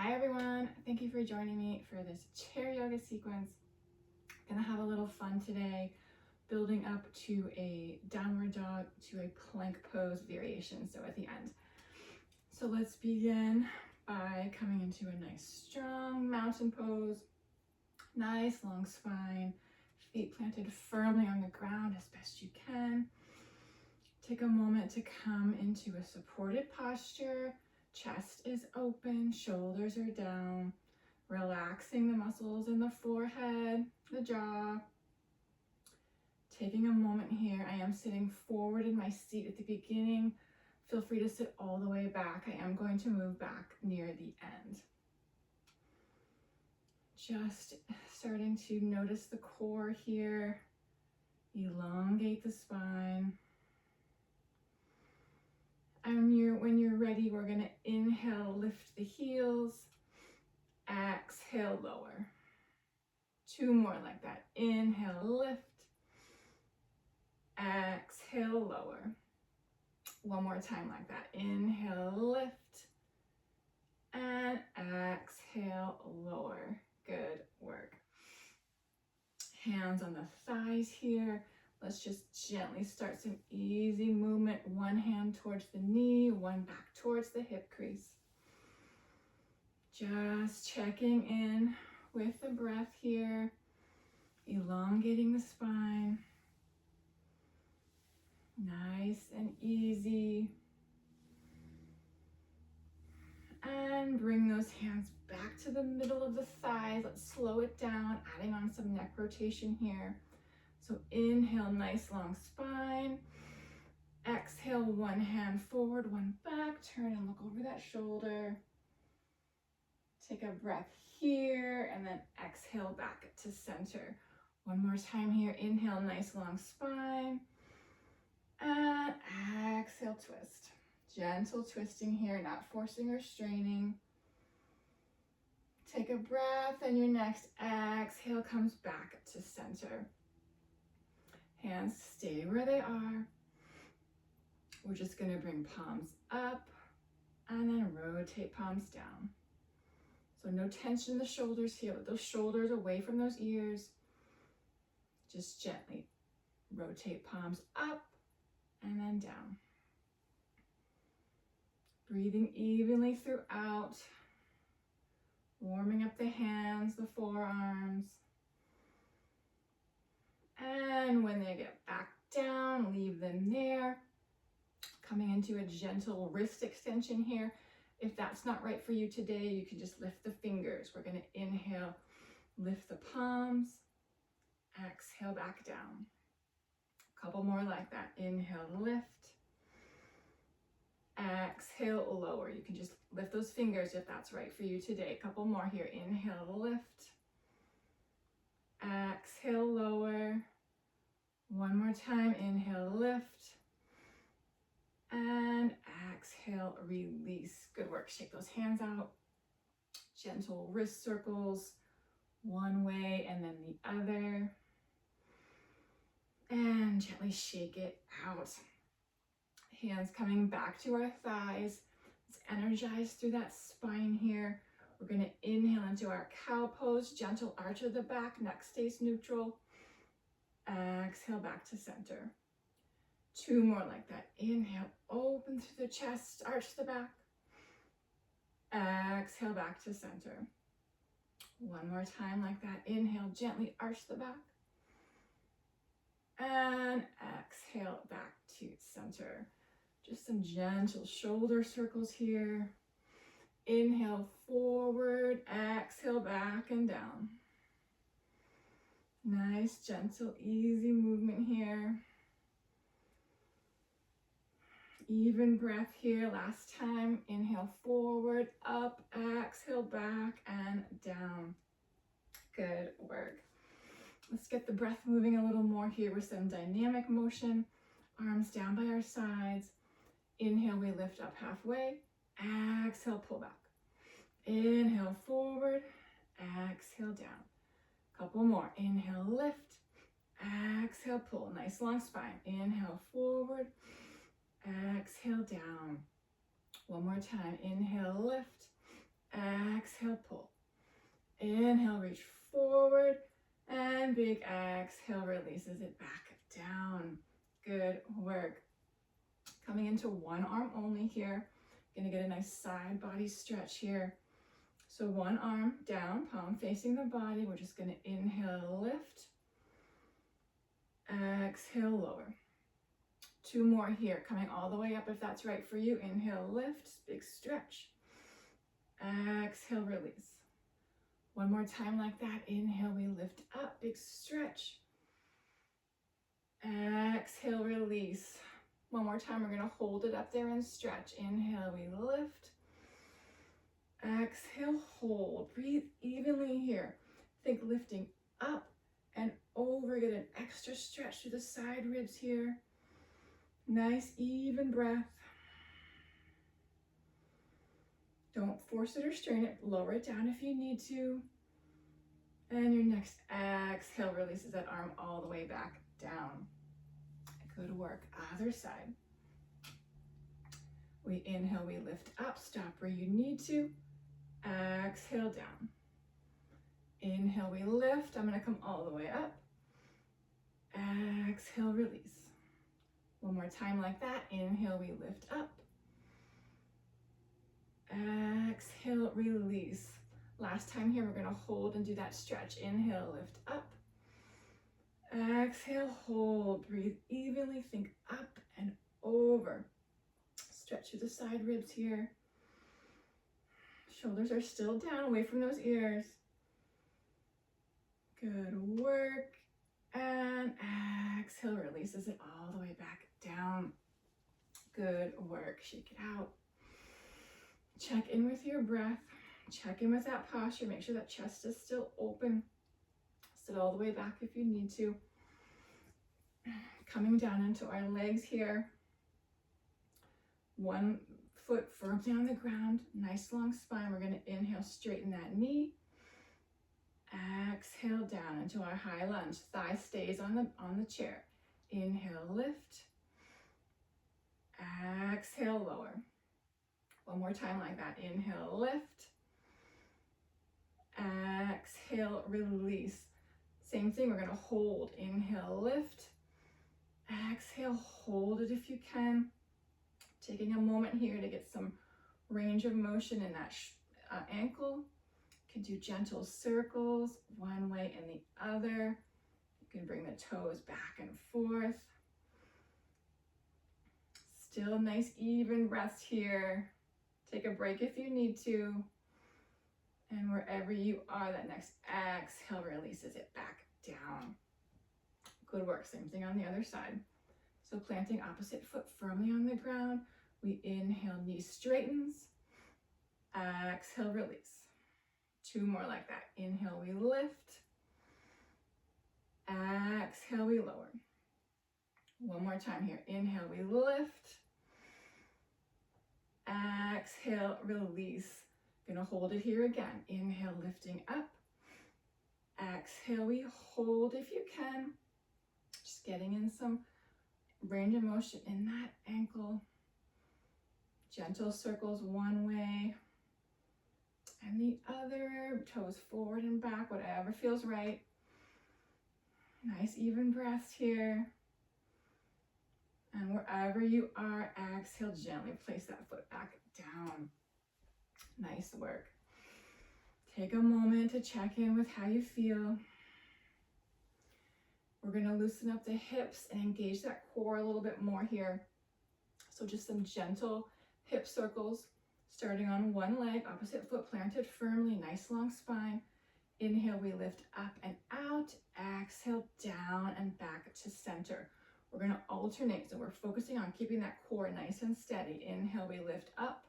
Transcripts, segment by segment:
Hi everyone, thank you for joining me for this chair yoga sequence. Gonna have a little fun today, building up to a downward dog to a plank pose variation, so at the end. So let's begin by coming into a nice strong mountain pose, nice long spine, feet planted firmly on the ground as best you can. Take a moment to come into a supported posture. Chest is open, shoulders are down, relaxing the muscles in the forehead, the jaw. Taking a moment here, I am sitting forward in my seat at the beginning. Feel free to sit all the way back. I am going to move back near the end. Just starting to notice the core here. Elongate the spine. And when you're ready, we're going to inhale, lift the heels. Exhale, lower. Two more like that. Inhale, lift. Exhale, lower. One more time like that. Inhale, lift. And exhale, lower. Good work. Hands on the thighs here. Let's just gently start some easy movement. One hand towards the knee, one back towards the hip crease. Just checking in with the breath here, elongating the spine. Nice and easy. And bring those hands back to the middle of the thighs. Let's slow it down, adding on some neck rotation here. So inhale, nice long spine. Exhale, one hand forward, one back. Turn and look over that shoulder. Take a breath here and then exhale back to center. One more time here. Inhale, nice long spine. And exhale, twist. Gentle twisting here, not forcing or straining. Take a breath and your next exhale comes back to center. Hands stay where they are. We're just going to bring palms up and then rotate palms down. So no tension in the shoulders here. Let those shoulders away from those ears. Just gently rotate palms up and then down. Breathing evenly throughout. Warming up the hands, the forearms. And when they get back down, leave them there. Coming into a gentle wrist extension here. If that's not right for you today, you can just lift the fingers. We're going to inhale, lift the palms, exhale back down. A couple more like that. Inhale, lift. Exhale, lower. You can just lift those fingers if that's right for you today. A couple more here. Inhale, lift. Exhale, lower. One more time. Inhale, lift. And exhale, release. Good work. Shake those hands out. Gentle wrist circles. One way and then the other. And gently shake it out. Hands coming back to our thighs. Let's energize through that spine here. We're going to inhale into our cow pose. Gentle arch of the back. Neck stays neutral. Exhale back to center. Two more like that. Inhale, open through the chest, arch the back. Exhale back to center. One more time like that. Inhale, gently arch the back. And exhale back to center. Just some gentle shoulder circles here. Inhale forward, exhale back and down. Nice, gentle, easy movement here. Even breath here. Last time. Inhale forward, up, exhale back and down. Good work. Let's get the breath moving a little more here with some dynamic motion. Arms down by our sides. Inhale, we lift up halfway. Exhale, pull back. Inhale forward, exhale down. Couple more. Inhale, lift. Exhale, pull. Nice long spine. Inhale forward. Exhale down. One more time. Inhale, lift. exhale, pull. Inhale, reach forward, and big exhale releases it back down. Good work. Coming into one arm only here. Gonna get a nice side body stretch here. So one arm down, palm facing the body. We're just gonna inhale, lift. Exhale, lower. Two more here, coming all the way up if that's right for you. Inhale, lift, big stretch. Exhale, release. One more time like that. Inhale, we lift up, big stretch. Exhale, release. One more time, we're gonna hold it up there and stretch. Inhale, we lift. Exhale, hold. Breathe evenly here. Think lifting up and over. Get an extra stretch through the side ribs here. Nice, even breath. Don't force it or strain it. Lower it down if you need to. And your next exhale releases that arm all the way back down. Good work. Other side. We inhale, we lift up. Stop where you need to. Exhale down. Inhale, we lift. I'm going to come all the way up. Exhale, release. One more time like that. Inhale, we lift up. Exhale, release. Last time here, we're going to hold and do that stretch. Inhale, lift up. Exhale, hold. Breathe evenly. Think up and over. Stretch through the side ribs here. Shoulders are still down, away from those ears. Good work. And exhale, releases it all the way back down. Good work. Shake it out. Check in with your breath. Check in with that posture. Make sure that chest is still open. Sit all the way back if you need to. Coming down into our legs here. One foot firmly on the ground. Nice long spine. We're going to inhale, straighten that knee. Exhale down into our high lunge. Thigh stays on the chair. Inhale, lift. Exhale, lower. One more time like that. Inhale, lift. Exhale, release. Same thing, we're going to hold. Inhale, lift. Exhale, hold it if you can. Taking a moment here to get some range of motion in that ankle. You can do gentle circles, one way and the other. You can bring the toes back and forth. Still nice, even breaths here. Take a break if you need to. And wherever you are, that next exhale releases it back down. Good work. Same thing on the other side. So planting opposite foot firmly on the ground. We inhale, knee straightens. Exhale, release. Two more like that. Inhale, we lift. Exhale, we lower. One more time here. Inhale, we lift. Exhale, release. Gonna hold it here again. Inhale, lifting up. Exhale, we hold if you can. Just getting in some range of motion in that ankle. Gentle circles one way and the other. Toes forward and back, whatever feels right. Nice even breaths here. And wherever you are, exhale, gently place that foot back down. Nice work. Take a moment to check in with how you feel. We're going to loosen up the hips and engage that core a little bit more here. So just some gentle hip circles, starting on one leg, opposite foot planted firmly, nice long spine. Inhale, we lift up and out. Exhale, down and back to center. We're going to alternate, so we're focusing on keeping that core nice and steady. Inhale, we lift up.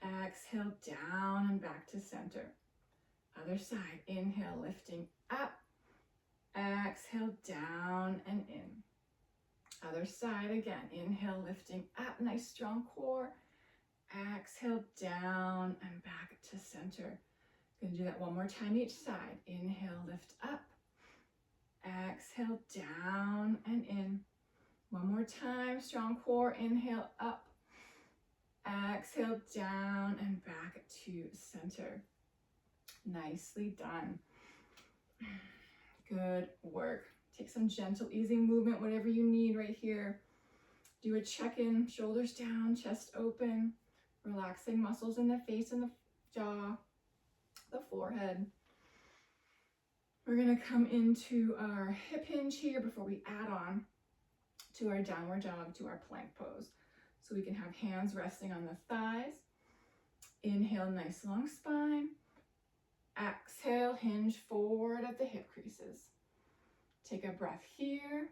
Exhale, down and back to center. Other side. Inhale, lifting up. Exhale, down and in. Other side again. Inhale, lifting up. Nice strong core. Exhale, down and back to center. Going to do that one more time each side. Inhale, lift up. Exhale, down and in. One more time. Strong core. Inhale, up. Exhale down and back to center. Nicely done. Good work. Take some gentle, easy movement, whatever you need right here. Do a check-in, shoulders down, chest open, relaxing muscles in the face and the jaw, the forehead. We're gonna come into our hip hinge here before we add on to our downward dog, to our plank pose. So we can have hands resting on the thighs. Inhale, nice long spine. Exhale, hinge forward at the hip creases. Take a breath here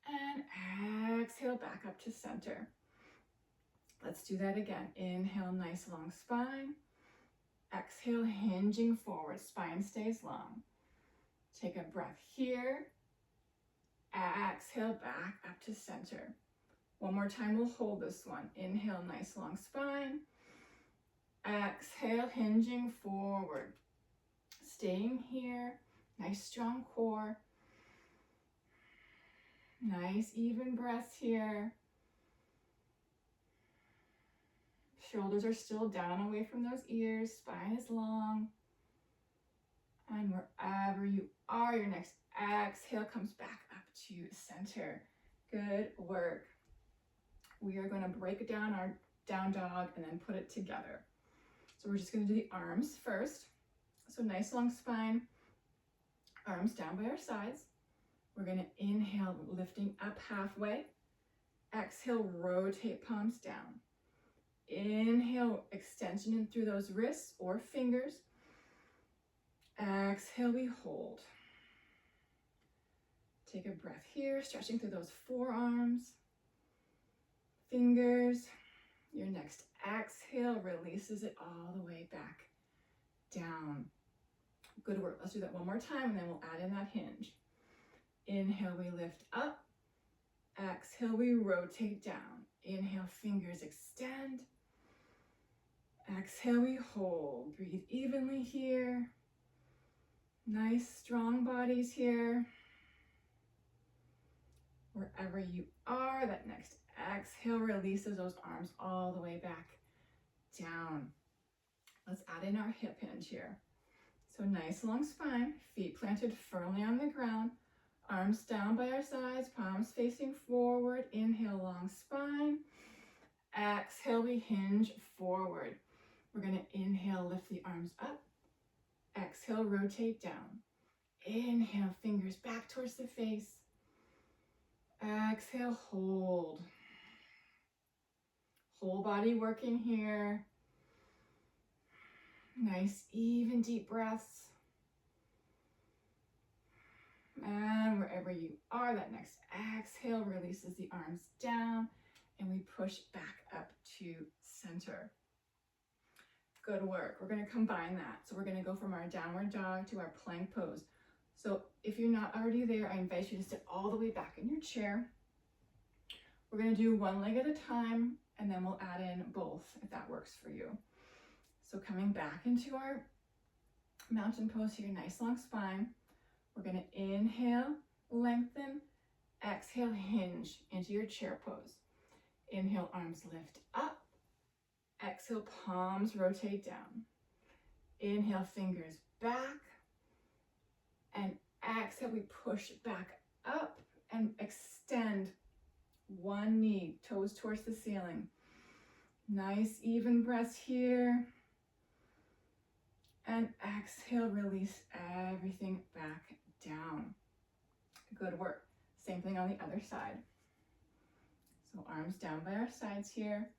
and exhale back up to center. Let's do that again. Inhale, nice long spine. Exhale, hinging forward, spine stays long. Take a breath here. Exhale back up to center. One more time, we'll hold this one. Inhale, nice long spine. Exhale, hinging forward. Staying here, nice strong core. Nice even breaths here. Shoulders are still down away from those ears. Spine is long. And wherever you are, your next exhale comes back up to center. Good work. We are going to break down our down dog and then put it together. So we're just going to do the arms first. So nice long spine, arms down by our sides. We're going to inhale, lifting up halfway. Exhale, rotate palms down. Inhale, extension in through those wrists or fingers. Exhale, we hold. Take a breath here, stretching through those forearms, fingers. Your next exhale releases it all the way back down. Good work. Let's do that one more time and then we'll add in that hinge. Inhale, we lift up. Exhale, we rotate down. Inhale, fingers extend. Exhale, we hold. Breathe evenly here. Nice strong bodies here. Wherever you are, that next exhale releases those arms all the way back down. Let's add in our hip hinge here. So nice long spine, feet planted firmly on the ground, arms down by our sides, palms facing forward. Inhale, long spine. Exhale, we hinge forward. We're going to inhale, lift the arms up. Exhale, rotate down. Inhale, fingers back towards the face. Exhale, hold. Whole body working here. Nice, even deep breaths. And wherever you are, that next exhale releases the arms down and we push back up to center. Good work. We're going to combine that. So we're going to go from our downward dog to our plank pose. So if you're not already there, I invite you to sit all the way back in your chair. We're going to do one leg at a time and then we'll add in both if that works for you. So coming back into our mountain pose here, nice long spine. We're going to inhale, lengthen, exhale, hinge into your chair pose. Inhale, arms lift up. Exhale, palms rotate down. Inhale, fingers back. And exhale, we push back up and extend one knee, toes towards the ceiling. Nice even breaths here. And exhale, release everything back down. Good work. Same thing on the other side. So arms down by our sides here.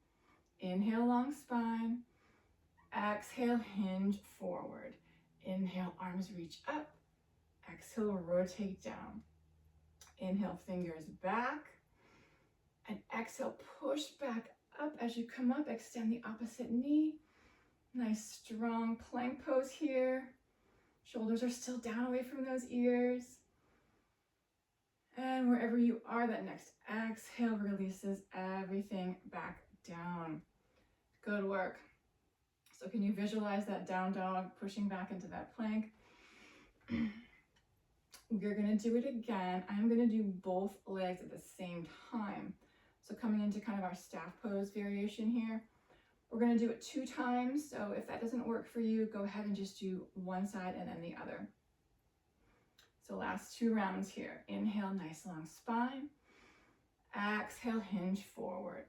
Inhale, long spine. Exhale, hinge forward. Inhale, arms reach up. Exhale, rotate down. Inhale, fingers back. And exhale, push back up. As you come up, extend the opposite knee. Nice strong plank pose here. Shoulders are still down away from those ears. And wherever you are, that next exhale releases everything back down. Good work. So can you visualize that down dog pushing back into that plank? We're going to do it again. I'm going to do both legs at the same time. So coming into kind of our staff pose variation here. We're going to do it 2 times, so if that doesn't work for you, go ahead and just do one side and then the other. So last 2 rounds here. Inhale, nice long spine. Exhale, hinge forward.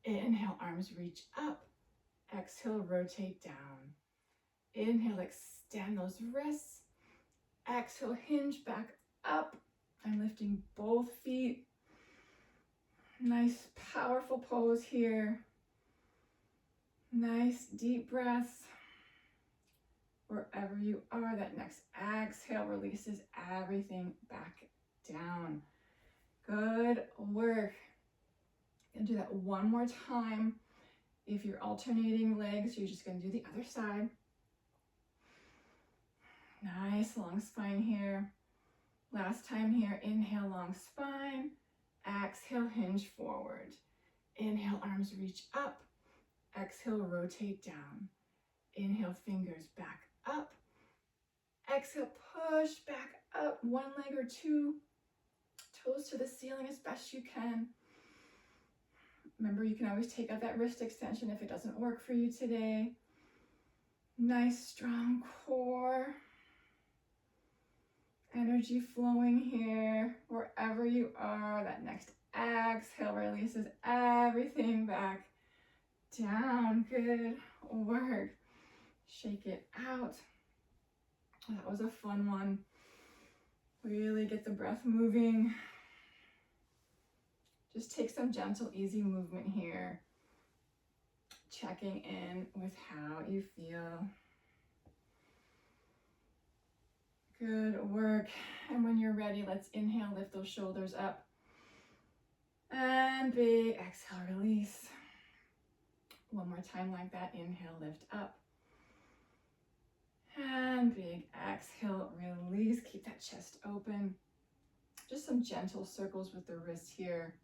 Inhale, arms reach up. Exhale, rotate down. Inhale, extend those wrists. Exhale, hinge back up. I'm lifting both feet. Nice, powerful pose here. Nice, deep breaths. Wherever you are, that next exhale releases everything back down. Good work. And do that one more time. If you're alternating legs, you're just going to do the other side. Nice long spine here. Last time here, inhale, long spine. Exhale, hinge forward. Inhale, arms reach up. Exhale, rotate down. Inhale, fingers back up. Exhale, push back up. 1 leg or 2. Toes to the ceiling as best you can. Remember, you can always take out that wrist extension if it doesn't work for you today. Nice, strong core. Energy flowing here, wherever you are. That next exhale releases everything back down. Good work. Shake it out. That was a fun one. Really get the breath moving. Just take some gentle, easy movement here. Checking in with how you feel. Good work. And when you're ready, let's inhale, lift those shoulders up. And big exhale, release. One more time like that. Inhale, lift up. And big exhale, release. Keep that chest open. Just some gentle circles with the wrist here.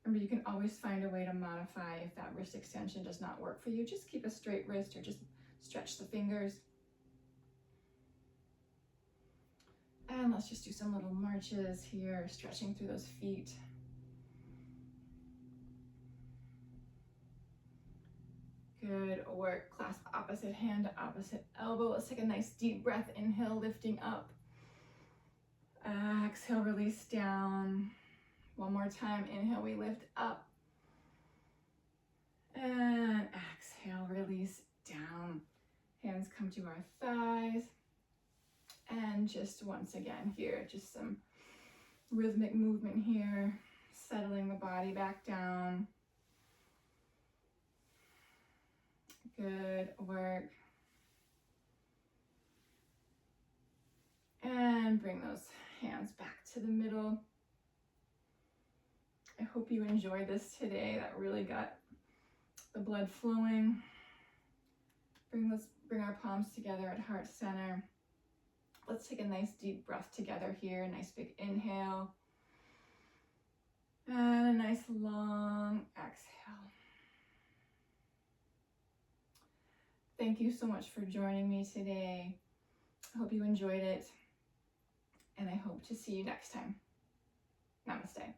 Remember, you can always find a way to modify if that wrist extension does not work for you. Just keep a straight wrist or just stretch the fingers. And let's just do some little marches here, stretching through those feet. Good work. Clasp opposite hand to opposite elbow. Let's take a nice deep breath. Inhale, lifting up. Exhale, release down. One more time. Inhale, we lift up. And exhale, release down. Hands come to our thighs. And just once again here, just some rhythmic movement here, settling the body back down. Good work. And bring those hands back to the middle. I hope you enjoyed this today. That really got the blood flowing. Bring our palms together at heart center. Let's take a nice deep breath together here. Nice big inhale. And a nice long exhale. Thank you so much for joining me today. I hope you enjoyed it. And I hope to see you next time. Namaste.